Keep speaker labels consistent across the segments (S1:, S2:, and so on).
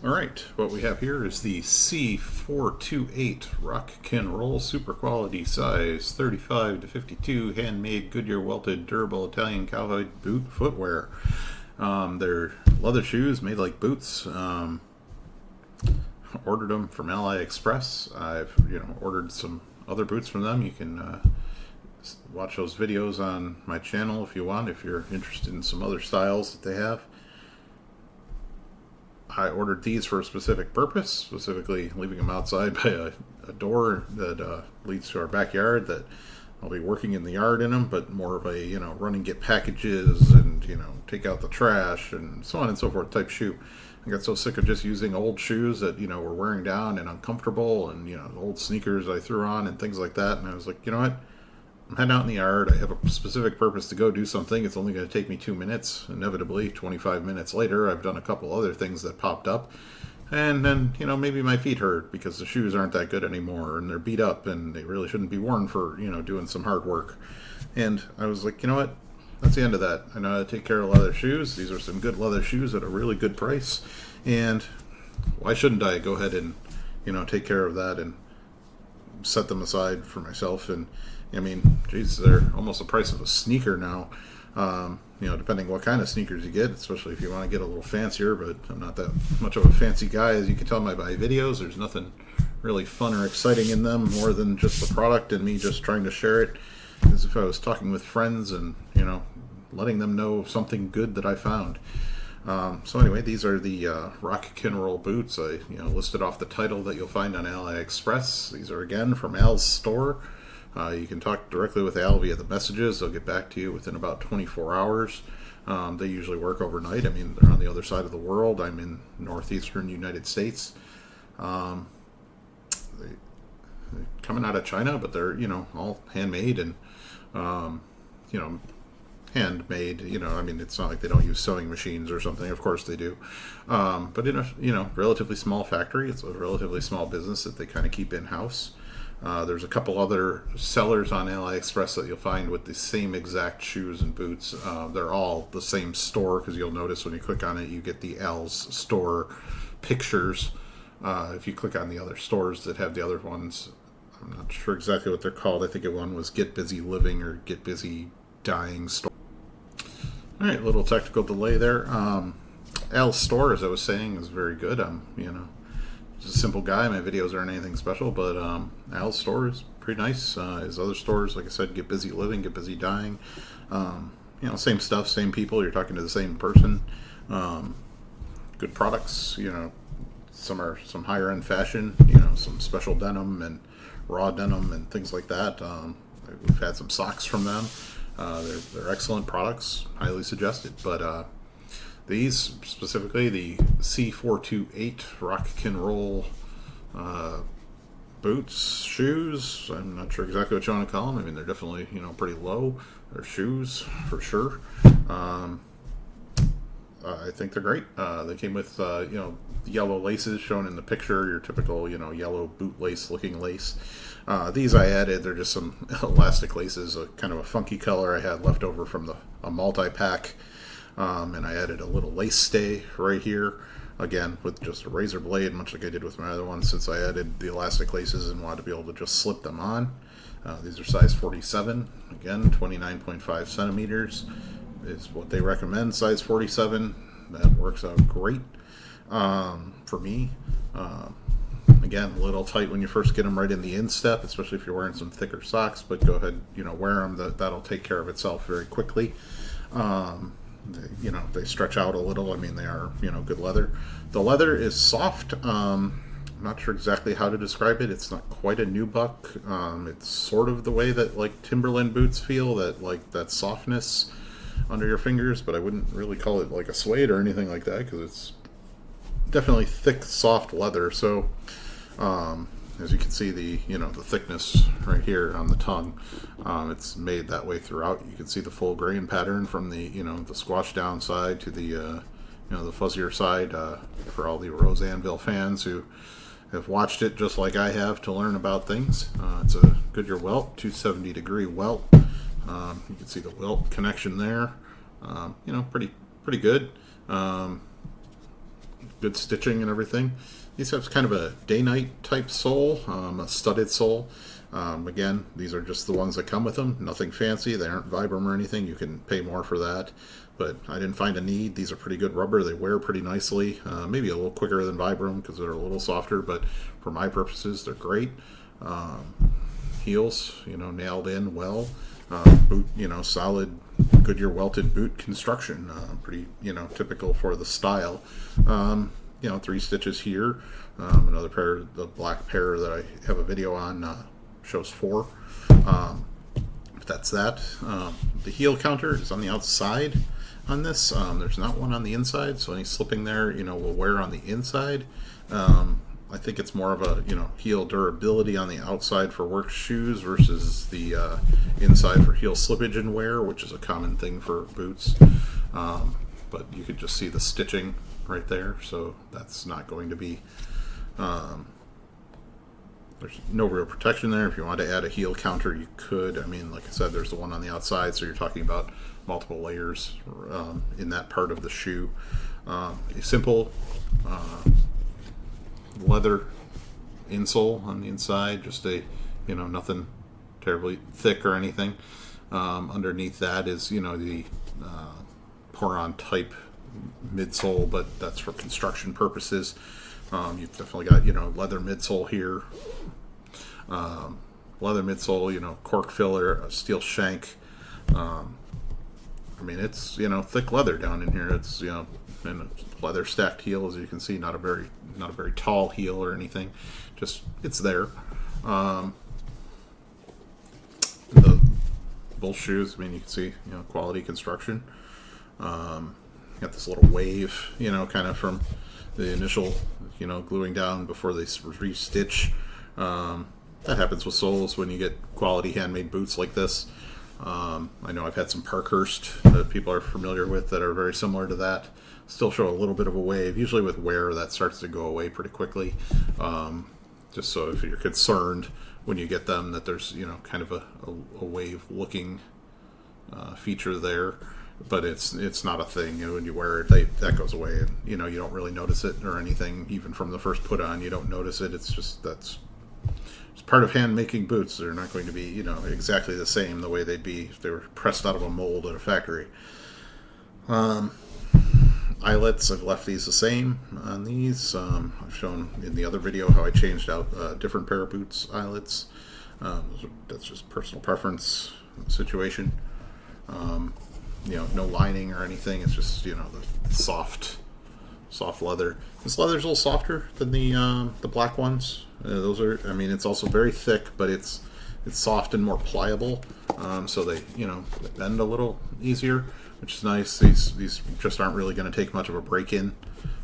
S1: All right, what we have here is the C428 Can Roll Super Quality Size 35 to 52 handmade Goodyear welted durable Italian cowhide boot footwear. They're leather shoes made like boots. Ordered them from Aliexpress. I've ordered some other boots from them. You can watch those videos on my channel if you want, if you're interested in some other styles that they have. I ordered these for a specific purpose, specifically leaving them outside by a door that leads to our backyard. That I'll be working in the yard in them, but more of a run and get packages and take out the trash and so on and so forth type shoe. I got so sick of just using old shoes that were wearing down and uncomfortable, and old sneakers I threw on and things like that. And I was like, you know what? I'm heading out in the yard. I have a specific purpose to go do something. It's only going to take me 2 minutes. Inevitably, 25 minutes later, I've done a couple other things that popped up. And then, maybe my feet hurt because the shoes aren't that good anymore and they're beat up and they really shouldn't be worn for, doing some hard work. And I was like, you know what? That's the end of that. I know how to take care of leather shoes. These are some good leather shoes at a really good price. And why shouldn't I go ahead and, take care of that and set them aside for myself? And I mean, geez, they're almost the price of a sneaker now. Depending what kind of sneakers you get, especially if you want to get a little fancier. But I'm not that much of a fancy guy, as you can tell by my videos. There's nothing really fun or exciting in them, more than just the product and me just trying to share it as if I was talking with friends and letting them know something good that I found. So anyway, these are the Can Roll boots. I listed off the title that you'll find on Aliexpress. These are again from Al's store. You can talk directly with Al via the messages. They'll get back to you within about 24 hours. They usually work overnight. I mean, they're on the other side of the world. I'm in northeastern United States. They're coming out of China, but they're all handmade and handmade. I mean, it's not like they don't use sewing machines or something. Of course they do, but in a relatively small factory. It's a relatively small business that they kind of keep in house. There's a couple other sellers on AliExpress that you'll find with the same exact shoes and boots. They're all the same store, because you'll notice when you click on it, you get the Al's store pictures. If you click on the other stores that have the other ones, I'm not sure exactly what they're called. I think one was Get Busy Living or Get Busy Dying Store. All right, little technical delay there. Al's store, as I was saying, is very good. Just a simple guy. My videos aren't anything special, but Al's store is pretty nice. His other stores, like I said, Get Busy Living, Get Busy Dying. Same stuff, same people. You're talking to the same person. Good products. Some are some higher end fashion. Some special denim and raw denim and things like that. We've had some socks from them. They're excellent products. Highly suggested. But these, specifically the C428 Can Roll boots, shoes, I'm not sure exactly what you want to call them. I mean, they're definitely, pretty low. They're shoes, for sure. I think they're great. They came with, yellow laces shown in the picture, your typical, yellow boot lace looking lace. These I added, they're just some elastic laces, a kind of a funky color I had left over from a multi-pack. And I added a little lace stay right here, again with just a razor blade, much like I did with my other one, since I added the elastic laces and wanted to be able to just slip them on. These are size 47, again 29.5 centimeters is what they recommend, size 47. That works out great for me. Again, a little tight when you first get them right in the instep, especially if you're wearing some thicker socks, but go ahead, wear them. That'll take care of itself very quickly. They stretch out a little. I mean, they are, good leather. The leather is soft. I'm not sure exactly how to describe it. It's not quite a nubuck. It's sort of the way that like Timberland boots feel, that softness under your fingers, but I wouldn't really call it like a suede or anything like that, because it's definitely thick, soft leather. So, as you can see, the thickness right here on the tongue, it's made that way throughout. You can see the full grain pattern from the the squash down side to the the fuzzier side. For all the Rose Anvil fans who have watched it just like I have to learn about things, it's a Goodyear welt, 270 degree welt. You can see the welt connection there. Pretty good. good stitching and everything. These have kind of a day-night type sole, a studded sole. Again, these are just the ones that come with them. Nothing fancy. They aren't Vibram or anything. You can pay more for that. But I didn't find a need. These are pretty good rubber. They wear pretty nicely. Maybe a little quicker than Vibram because they're a little softer. But for my purposes, they're great. Heels, nailed in well. Boot, solid Goodyear welted boot construction. Pretty, typical for the style. 3 stitches here. Another pair, the black pair that I have a video on, shows 4. But that's that. The heel counter is on the outside on this. There's not one on the inside, so any slipping there, will wear on the inside. I think it's more of a, heel durability on the outside for work shoes versus the inside for heel slippage and wear, which is a common thing for boots. But you could just see the stitching right there, so that's not going to be, there's no real protection there. If you want to add a heel counter, you could. I mean, like I said, there's the one on the outside, so you're talking about multiple layers in that part of the shoe. A simple leather insole on the inside, just a, nothing terribly thick or anything. Underneath that is, the pour-on type midsole, but that's for construction purposes. You've definitely got, leather midsole here. Leather midsole, cork filler, a steel shank. I mean, it's, thick leather down in here. It's, and a leather stacked heel, as you can see, not a very tall heel or anything. Just, it's there. The both shoes, I mean, you can see, quality construction. Got this little wave, kind of from the initial, gluing down before they re-stitch. That happens with soles when you get quality handmade boots like this. I know I've had some Parkhurst that people are familiar with that are very similar to that. Still show a little bit of a wave. Usually with wear, that starts to go away pretty quickly. Just so if you're concerned when you get them that there's, kind of a wave looking feature there. But it's not a thing. When you wear it, that goes away, and you don't really notice it or anything. Even from the first put on, you don't notice it. It's just it's part of hand making boots. They're not going to be exactly the same the way they'd be if they were pressed out of a mold at a factory. Eyelets, I've left these the same on these. I've shown in the other video how I changed out a different pair of boots eyelets. That's just personal preference situation. No lining or anything. It's just the soft leather. This leather's a little softer than the black ones. Those are. I mean, it's also very thick, but it's soft and more pliable. So they they bend a little easier, which is nice. These just aren't really going to take much of a break in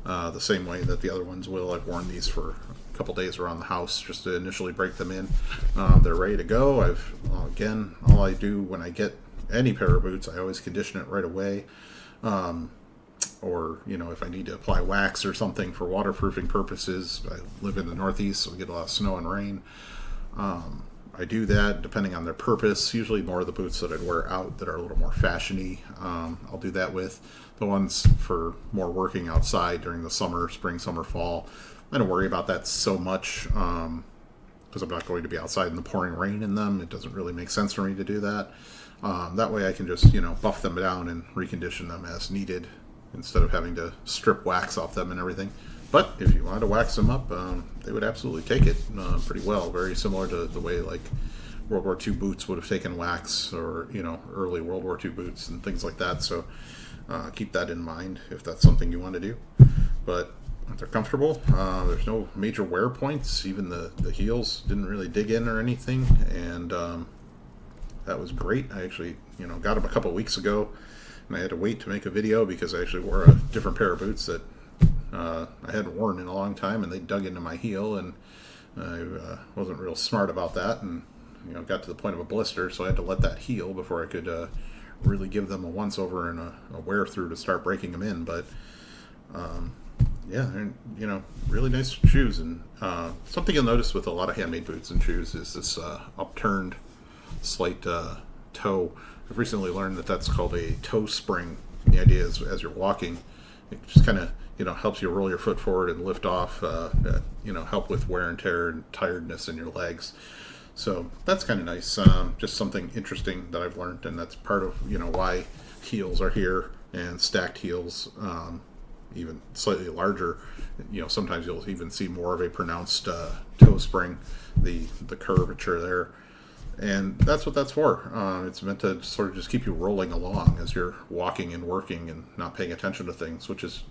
S1: the same way that the other ones will. I've worn these for a couple days around the house just to initially break them in. They're ready to go. Again, all I do when I get any pair of boots, I always condition it right away. Or if I need to apply wax or something for waterproofing purposes. I live in the Northeast, so we get a lot of snow and rain. I do that depending on their purpose. Usually more of the boots that I'd wear out that are a little more fashiony, I'll do that with. The ones for more working outside during the summer, spring, summer, fall, I don't worry about that so much because I'm not going to be outside in the pouring rain in them. It doesn't really make sense for me to do that. That way I can just, buff them down and recondition them as needed instead of having to strip wax off them and everything. But if you wanted to wax them up, they would absolutely take it pretty well. Very similar to the way like World War II boots would have taken wax, or early World War II boots and things like that. So keep that in mind if that's something you want to do. But they're comfortable. There's no major wear points. Even the heels didn't really dig in or anything, and that was great. I actually got them a couple weeks ago, and I had to wait to make a video because I actually wore a different pair of boots that I hadn't worn in a long time, and they dug into my heel, and I wasn't real smart about that, and got to the point of a blister, so I had to let that heal before I could really give them a once over and a wear through to start breaking them in. But yeah, they're really nice shoes. And something you'll notice with a lot of handmade boots and shoes is this upturned slight toe. I've recently learned that that's called a toe spring. And the idea is as you're walking, it just kind of helps you roll your foot forward and lift off, help with wear and tear and tiredness in your legs. So that's kind of nice. Just something interesting that I've learned, and that's part of why heels are here, and stacked heels, even slightly larger. Sometimes you'll even see more of a pronounced toe spring, the curvature there, and that's what that's for. It's meant to sort of just keep you rolling along as you're walking and working and not paying attention to things, which is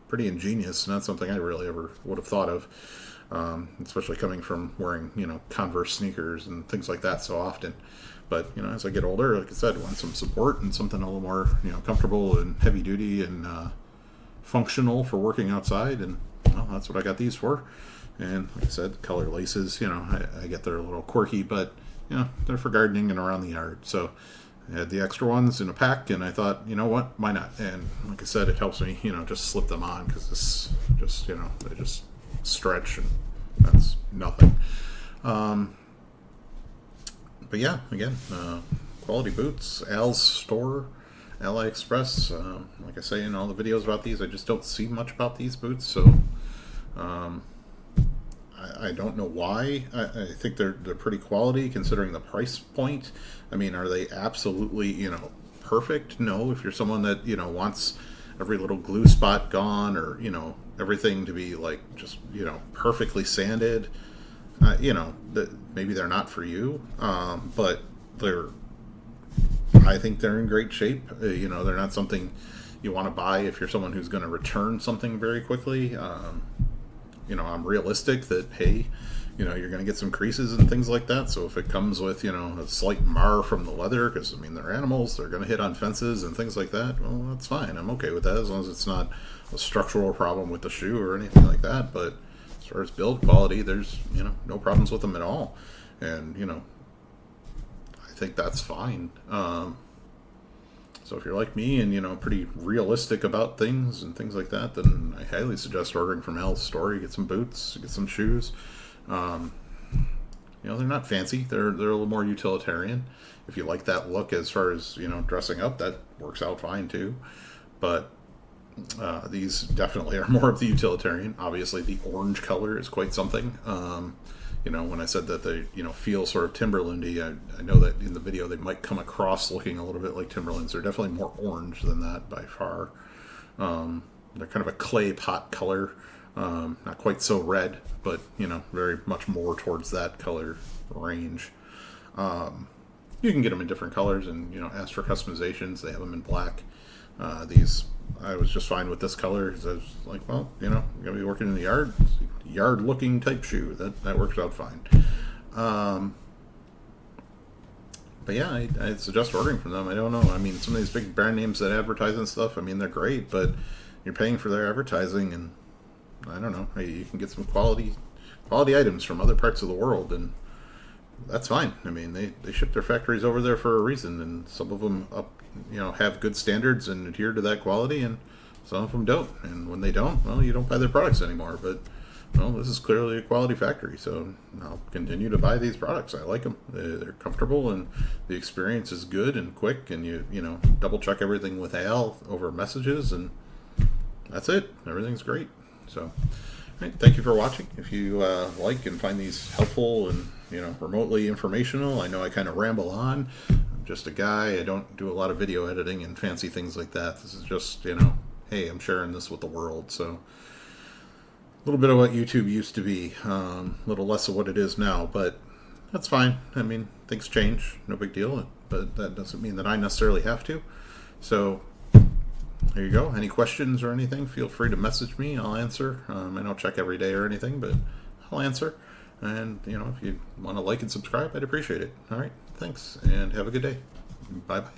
S1: pretty ingenious. Not something I really ever would have thought of. Especially coming from wearing, Converse sneakers and things like that so often. But, as I get older, like I said, I want some support and something a little more, comfortable and heavy duty and functional for working outside. And that's what I got these for. And like I said, color laces, I get they're a little quirky, but, they're for gardening and around the yard. So I had the extra ones in a pack, and I thought, what, why not? And like I said, it helps me, just slip them on, because it's just, they just stretch, and that's nothing. But yeah, again, quality boots. Al's store, Aliexpress. Like I say in all the videos about these, I just don't see much about these boots, so I don't know why. I think they're pretty quality considering the price point. I mean, are they absolutely perfect? No. If you're someone that wants every little glue spot gone, or everything to be like just perfectly sanded, that maybe they're not for you. But I think they're in great shape. They're not something you want to buy if you're someone who's going to return something very quickly. I'm realistic that, hey, you're going to get some creases and things like that. So if it comes with, a slight mar from the leather, because, they're animals, they're going to hit on fences and things like that, well, that's fine. I'm okay with that as long as it's not a structural problem with the shoe or anything like that. But as far as build quality, there's, no problems with them at all. And, I think that's fine. So if you're like me and, pretty realistic about things and things like that, then I highly suggest ordering from Al's store. You get some boots, you get some shoes. They're not fancy. They're a little more utilitarian. If you like that look as far as, dressing up, that works out fine too. But these definitely are more of the utilitarian. Obviously, the orange color is quite something. When I said that they, feel sort of Timberlandy, I know that in the video they might come across looking a little bit like Timberlands. They're definitely more orange than that by far. They're kind of a clay pot color. Not quite so red, but, very much more towards that color range. You can get them in different colors and, ask for customizations. They have them in black. These, I was just fine with this color, because I was like, well, I'm going to be working in the yard looking type shoe. That works out fine. But yeah, I'd suggest ordering from them. I don't know. I mean, some of these big brand names that advertise and stuff, they're great, but you're paying for their advertising, and I don't know. You can get some quality items from other parts of the world, and that's fine. They ship their factories over there for a reason, and some of them have good standards and adhere to that quality, and some of them don't. And when they don't, well, you don't buy their products anymore. But this is clearly a quality factory, so I'll continue to buy these products. I like them. They're comfortable, and the experience is good and quick. And you double check everything with Al over messages, and that's it. Everything's great. So, right, thank you for watching. If you like and find these helpful and remotely informational, I know I kind of ramble on. I'm just a guy. I don't do a lot of video editing and fancy things like that. This is just hey, I'm sharing this with the world. So a little bit of what YouTube used to be, a little less of what it is now, but that's fine. Things change. No big deal. But that doesn't mean that I necessarily have to. So there you go. Any questions or anything, feel free to message me. I'll answer. I don't check every day or anything, but I'll answer. And, if you want to like and subscribe, I'd appreciate it. All right. Thanks, and have a good day. Bye-bye.